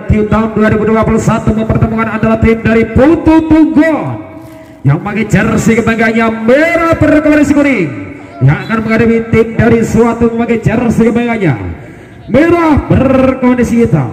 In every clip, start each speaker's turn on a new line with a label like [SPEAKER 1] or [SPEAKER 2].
[SPEAKER 1] di tahun 2021 mempertemukan adalah tim dari Putu Tunggon yang pakai jersey kebanggaannya merah bergaris kuning yang akan menghadapi tim dari Suatu memakai jersey kebanggaannya merah berkondisi hitam.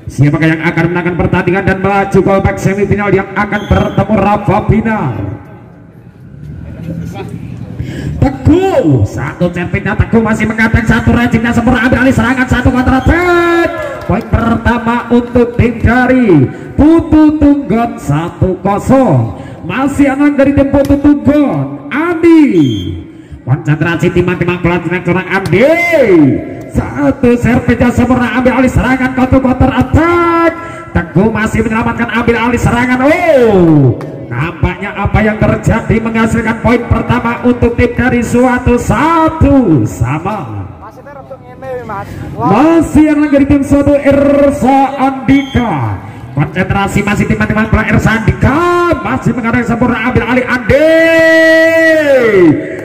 [SPEAKER 1] Siapakah yang akan menangkan pertandingan dan melaju ke babak semifinal yang akan bertemu Rafa Binar? Teguh, satu servisnya Teguh masih mengatakan satu rejimnya sempurna, ambil alih serangan, satu counter attack. Poin pertama untuk tim dari Putu Tunggon 1-0. Masih anak dari tim Putu Tunggon Andi. Konsentrasi timang-timang pelatih seorang Andi. Satu servisnya sempurna, ambil alih serangan, counter attack. Teguh masih menyelamatkan, ambil alih serangan. Nampaknya apa yang terjadi menghasilkan poin pertama untuk tim dari Suatu 1 sama. Masih yang dari tim Suatu Irsa Andika. Konsentrasi masih timang-timang pelatih Irsa Andika masih mengadakan sempurna, ambil alih Andi.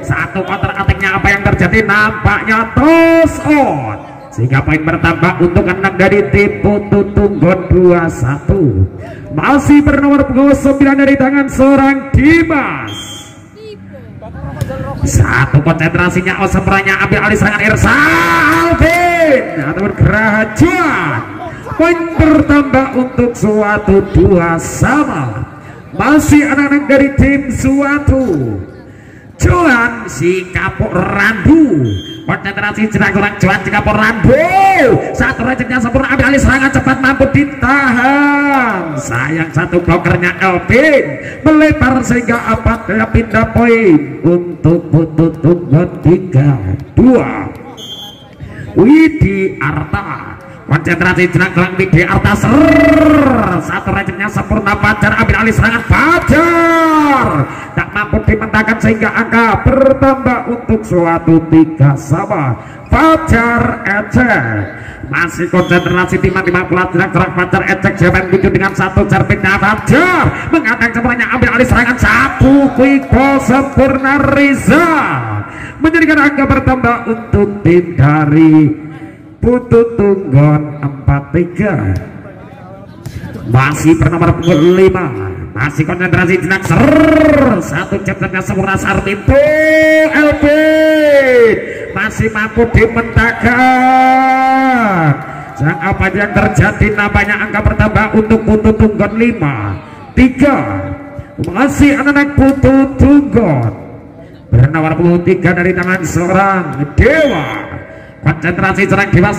[SPEAKER 1] Satu counter attack-nya apa yang terjadi nampaknya toss out sehingga poin bertambah untuk anak dari tim Putu Tunggon 21. Masih bernomor punggung 9 dari tangan seorang Dimas. Satu konsentrasinya sempurnanya, ambil alih serangan Irsa Alvin ataupun Gerajuan. Poin bertambah untuk Suatu 2 sama. Masih anak-anak dari tim Suatu. Johan si Kapok Randu, konsentrasi jerak-jerak Johan si Kapok Randu. Satu rejeknya sempurna, ambil alih serangan cepat mampu ditahan. Sayang satu blokernya Elvin melebar sehingga apa pindah poin untuk Putu Tunggon 3-2. Widi Arta, konsentrasi jerak-jerak Widi Arta satu rejeknya sempurna, Fajar ambil alih serangan, Fajar tak mampu dimentakan sehingga angka bertambah untuk Suatu 3 sama. Fajar Ecek masih konsentrasi timang-timang pelatih jerak Fajar Ecek jaman tuju dengan satu servisnya Fajar mengatakan sempurnanya, ambil alih serangan, satu quick ball sempurna Riza menjadikan angka bertambah untuk tim dari Putu Tunggon 4-3. Masih bernomor punggung 5, masih konsentrasi jenak satu jabnya sempurna Sarminto Elvin masih mampu dimentakan. Sedang apa yang terjadi nampaknya angka bertambah untuk Putu Tunggon 5-3. Masih anak-anak Putu Tunggon bernomor punggung 3 dari tangan seorang Dewa. Konsentrasi serang Dewa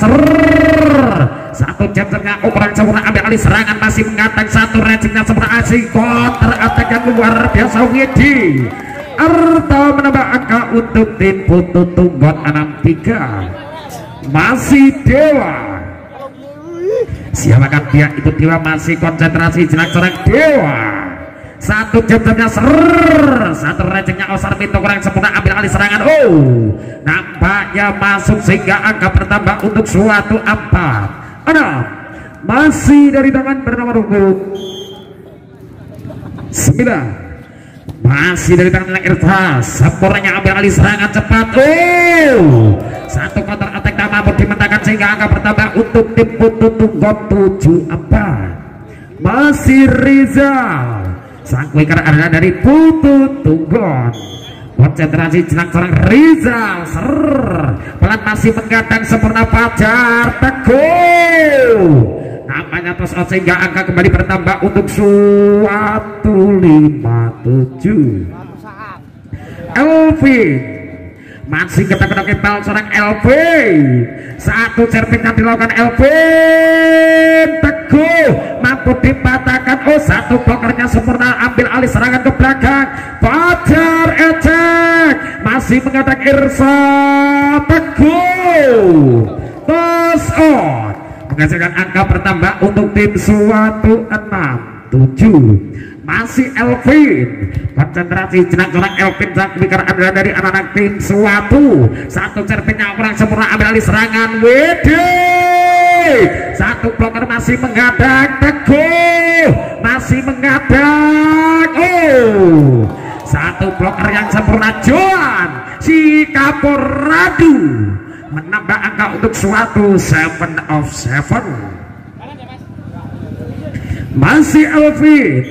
[SPEAKER 1] satu jamnya ukuran sempurna, ambil alih serangan, masih mengatakan satu rejimnya sempurna, asing counter attack yang luar biasa. Widi Arta menambah angka untuk tim Putu Tunggon 6-3. Masih Dewa, siapakah dia? Itu Dewa masih konsentrasi jenak serang Dewa. Satu jamnya satu rejeknya Osar Pintu kurang sempurna, ambil alih serangan. Nampaknya masuk sehingga angka bertambah untuk Suatu 4. Masih dari tangan bernomor punggung 9, masih dari tangan Irta sempurnanya, ambil alih serangan cepat. Satu counter attack tak mampu dimentakan sehingga angka bertambah untuk tim Putu Tunggon 7-4. Masih Rizal, sang winger adalah dari Putu Tunggon. Konsentrasi jenak seorang Rizal pelan masih menggadang sempurna Fajar Teguh nampaknya tos out sehingga angka kembali bertambah untuk Suatu 5-7. Elvin masih ketak-ketak kepal seorang Elvin, satu servis yang dilakukan Elvin. Teguh mampu dipatahkan, satu blokernya sempurna, ambil alih serangan ke belakang. Fajar Ecek masih mengatakan Irsa. Teguh toss out menghasilkan angka bertambah untuk tim Suatu 6-7. Masih Elvin, konsentrasi jenak seorang Elvin sang winger adalah dari anak-anak tim Suatu. Satu servisnya kurang sempurna, ambil alih serangan. Satu bloker masih menghadang. Teguh masih menghadang. Satu bloker yang sempurna Johan si Kaporadu menambah angka untuk Suatu 7 of 7. masih Elvin,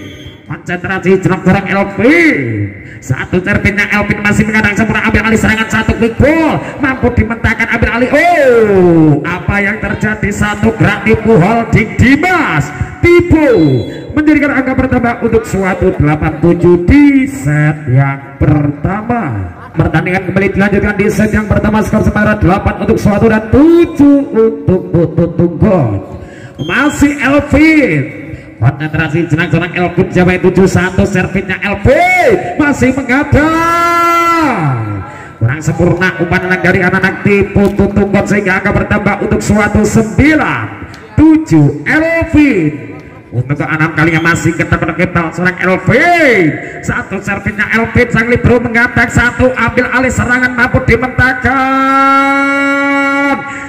[SPEAKER 1] konsentrasi jenak orang Elvin, satu servisnya Elvin masih mengadang sempurna, ambil alih serangan, satu quick ball mampu dimentahkan, ambil alih. Oh, apa yang terjadi? Satu gerak tipu holding Dimas tipu menjadikan angka pertama untuk suatu 87 di set yang pertama. Pertandingan kembali dilanjutkan di set yang pertama, skor sementara 8 untuk suatu dan 7 untuk Putu Tunggon. Masih Elvin, konsentrasi jenak seorang Elvin, siapa yang 71 servisnya Elvin masih mengadang, kurang sempurna umpan dari anak-anak tipu Tunggon sehingga angka bertambah untuk suatu 9-7 Elvin. Untuk ke-6 kalinya masih ketal seorang Elvin, satu servisnya Elvin, sang libero mengadang, satu ambil alih serangan mampu dimentahkan,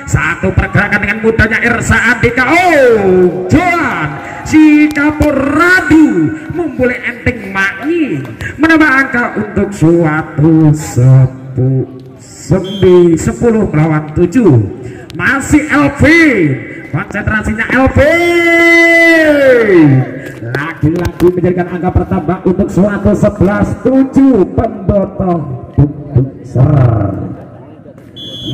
[SPEAKER 1] satu pergerakan dengan mudahnya Irsa Andika. Oh, Joan si Kapur Radu memboleh enteng Mai menambah angka untuk suatu 10 melawan 7. Masih Elvin, konsentrasinya Elvin lagi-lagi menjadikan angka pertambah untuk suatu 11-7 pembotol besar.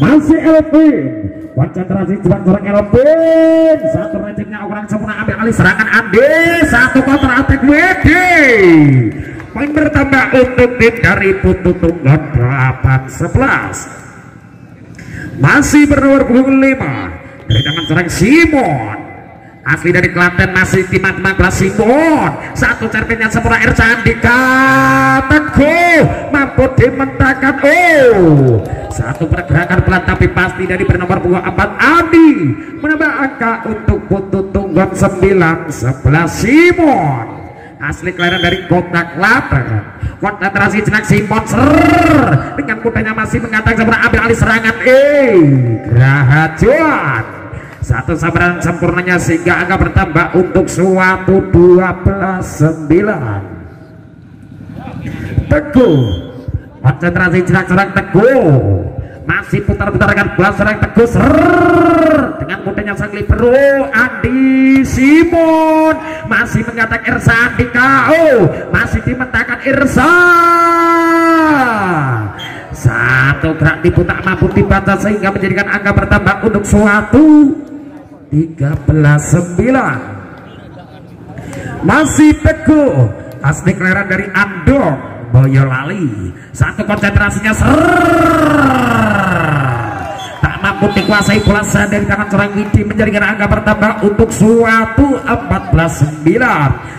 [SPEAKER 1] Masih Elvin, konsentrasi jelang seorang Elvin, satu rancingnya orang sempurna, ambil alih serangan Andi, satu counter attack WD. Poin bertambah untuk tim dari Putu Tunggon 8-11. Masih bernomor punggung 5 dari tangan seorang Simon, asli dari Klaten, masih tim 15 Simon, satu servisnya sempurna Irsa Andika, teguh mampu dimentahkan. Oh, satu pergerakan pelan tapi pasti dari bernomor punggung 4 Adi menambah angka untuk Putu Tunggon 9-11 Simon, asli kelahiran dari kota Klaten. Konsentrasi jenak Simon dengan mudahnya masih mengatakan sempurna, ambil alih serangan Graha Joan, satu sabaran sempurnanya sehingga angka bertambah untuk suatu 12-9. Teguh, konsentrasi jenak seorang Teguh masih putar-putar dengan bola serang Teguh dengan mudahnya sang libero Andi Simon masih mengatakan Irsa Andika. Oh, masih dimentahkan Irsa, satu gerak tipu tak mampu dibaca sehingga menjadikan angka bertambah untuk suatu 13-9. Masih Teguh, asli kelahiran dari Andong Boyolali, satu konsentrasinya tak mampu dikuasai bola dari tangan seorang Widi menjadikan angka bertambah untuk suatu 14-9.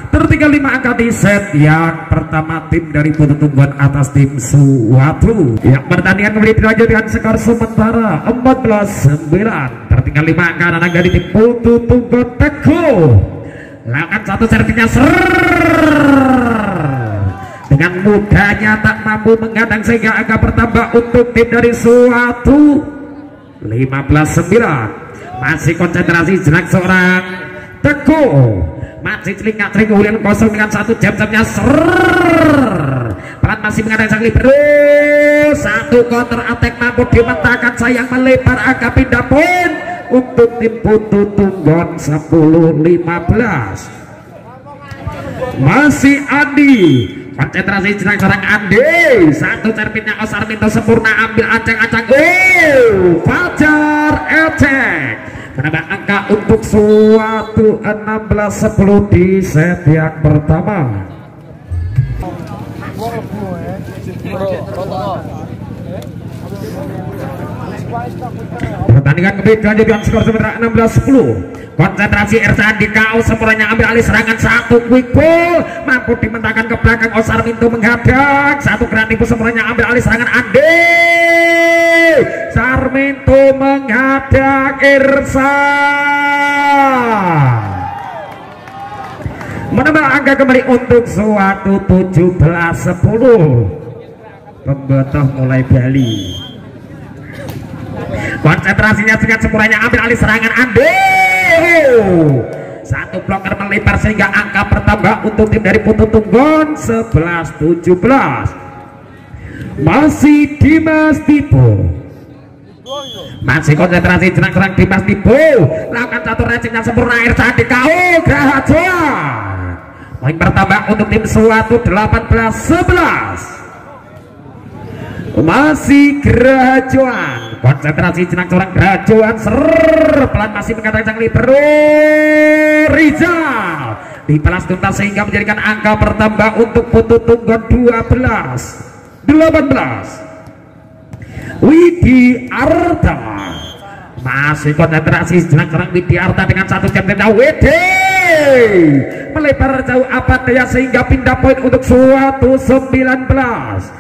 [SPEAKER 1] Tertinggal 5 angka di set yang pertama tim dari Putu Tunggon atas tim suatu. Yang pertandingan kembali dilanjutkan skor sementara 14-9. Tertinggal 5 angka anak dari tim Putu Tunggon. Teguh lakukan satu servisnya dengan mudahnya tak mampu menggadang sehingga angka bertambah untuk tim dari suatu 15-9. Masih konsentrasi jenak seorang Teguh, masih celinga-celing Julian kosong dengan satu jam-jamnya pelan masih mengadakan sang libero, satu counter attack mampu dimentahkan sayang melebar angka pindah poin untuk tim Putu Tunggon 10-15. Masih Andi, konsentrasi jenak seorang Andi, satu servisnya Osar Minto sempurna, ambil acak-acak. Oh, Fajar Ecek menambah angka untuk suatu 16-10 di set yang pertama. Pertandingan kembali dilanjutkan skor sementara 16-10. Konsentrasi Irsa Andika sempurnanya, ambil alih serangan, satu quick ball mampu dimentahkan ke belakang, Osar Minto menghadang, satu gerak tipu sempurnanya, ambil alih serangan Andi Sarminto menghadang Irsa, menambah angka kembali untuk suatu 17-10. Pembotoh mulai Bali, konsentrasinya sangat sempurnanya, ambil alih serangan Andi, satu blocker melebar sehingga angka bertambah untuk tim dari Putu Tunggon 11-17. Masih Dimas Tibo, masih konsentrasi jenak serang Dimas Tibo, lakukan satu racing yang sempurna Irsa Andika. Oh, Graha Joan, Poin bertambah untuk tim Suatu 18-11. Masih Gerajuan, konsentrasi jenang seorang Gerajuan, pelan masih mengatakan libero Rizal dibalas tuntas sehingga menjadikan angka bertambah untuk Putu Tunggon 12-18. Widi Arta masih konsentrasi jenang seorang Widi Arta dengan satu jam tenda. Widi melebar jauh apa daya sehingga pindah poin untuk Suatu 19-12.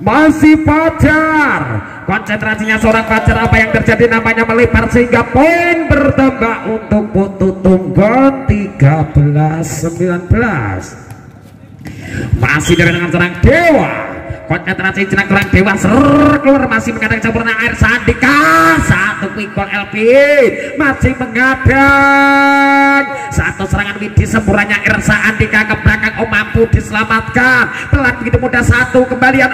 [SPEAKER 1] Masih Fajar, konsentrasinya seorang Fajar. Apa yang terjadi, namanya melebar sehingga poin bertambah untuk Putu Tunggon 13-19. Masih dengan seorang Dewa, konsentrasi jenang seorang Dewa keluar masih mengadang sempurna air Sandika. Satu quick ball LP masih mengadang satu serangan Widi sempurnanya Irsa Andika ke belakang. Oh, mampu diselamatkan pelan begitu mudah. Satu kembalian,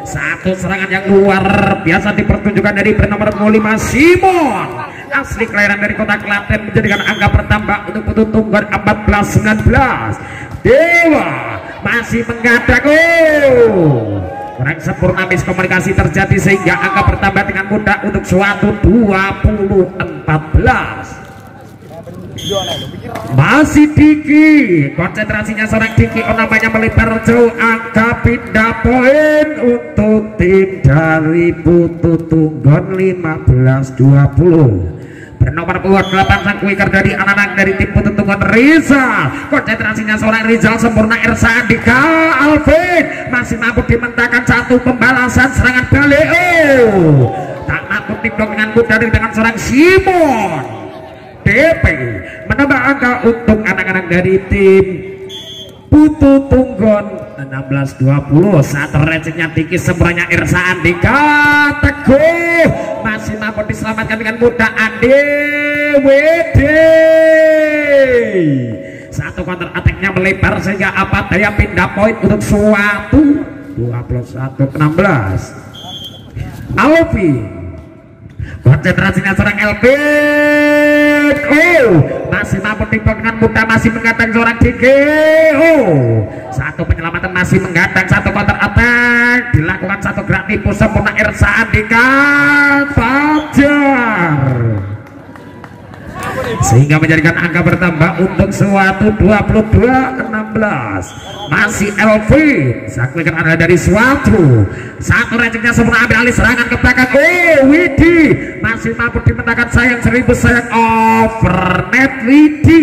[SPEAKER 1] satu serangan yang luar biasa dipertunjukkan dari bernomor 5 Simon asli kelahiran dari kota Klaten, menjadikan angka bertambah untuk Putu Tunggon 14-19. Dewa masih mengadang, kurang sempurna miskomunikasi terjadi sehingga angka bertambah dengan mudah untuk Suatu 20-14. Masih Diki, konsentrasinya seorang Diki. Namanya melebar jauh, angka pindah poin untuk tim dari Putu Tunggon 15-20. Bernomor 28 sang kuiker dari anak-anak dari tim Putu Tunggon Rizal, konsentrasinya seorang Rizal sempurna. Irsa Andika Alvin masih mampu dimentahkan satu pembalasan serangan balik. Tak mampu diblok dengan mudah dari tangan seorang Simon. DP menambah angka untuk anak-anak dari tim Putu Tunggon 16-20. Saat recehnya Diki sempuranya Irsa Andika Teguh masih mampu diselamatkan dengan mudah. Ade Wede satu counter attack-nya melebar sehingga apa daya pindah poin untuk Suatu 21-16. Alvi, konsentrasinya seorang Elvin, masih mampu diblok dengan mudah, masih menggadang seorang Diki. Satu penyelamatan masih menggadang, satu counter attack dilakukan, satu gerak tipu sempurna Irsa Andika Fajar sehingga menjadikan angka bertambah untuk Suatu 22-16. Masih Elvin, saklikan ada dari Suatu, satu rancingnya sempurna ambil alih serangan ke belakang. Widi masih mampu dimentahkan, sayang 1000 sayang overnet. Widi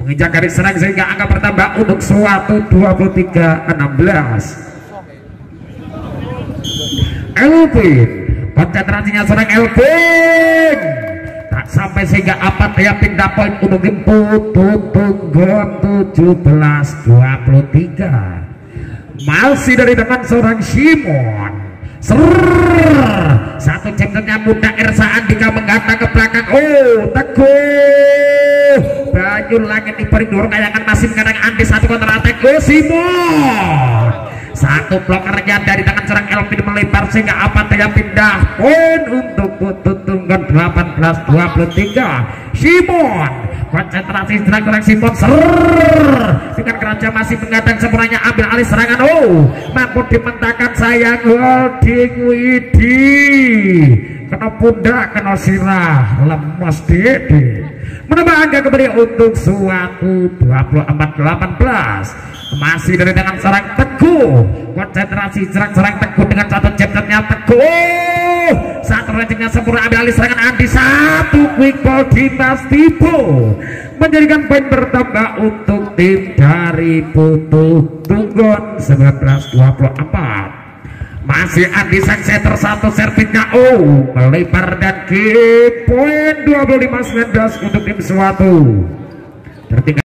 [SPEAKER 1] menginjak garis serang sehingga angka bertambah untuk Suatu 23-16. Elvin, konsentrasinya seorang Elvin tak sampai sehingga apa daya pindah poin untuk tim Putu Tunggon 17-23. Masih dari depan seorang Simon, satu jempernya mudah Irsa Andika menggantar ke belakang. Teguh Banyu Langit diberi dorong kayangan masih mengadang Andi, satu counter attack. Simon, satu blokernya dari tangan serang Elvin melebar sehingga apa daya pindah poin untuk Putu Tunggon 18-23. Simon, konsentrasi serang Simon dengan kerajaan masih mengadang sempurnanya ambil alih serangan. Mampu dimentahkan sayang holding Widi, kena pundak, kena sirah, lemas Dede. Menambah angka kembali untuk Suatu 24-18. Masih dari tangan serang Teguh, konsentrasi serang Teguh dengan satu jabtannya Teguh, satu rancingnya sempurna ambil alih serangan Andi, satu quick ball Dimas Tibo menjadikan poin bertambah untuk tim dari Putu Tunggon 19-24. Masih Andi sang setter, satu servisnya melebar dan ke poin 25-19 untuk tim Suatu. Tertinggal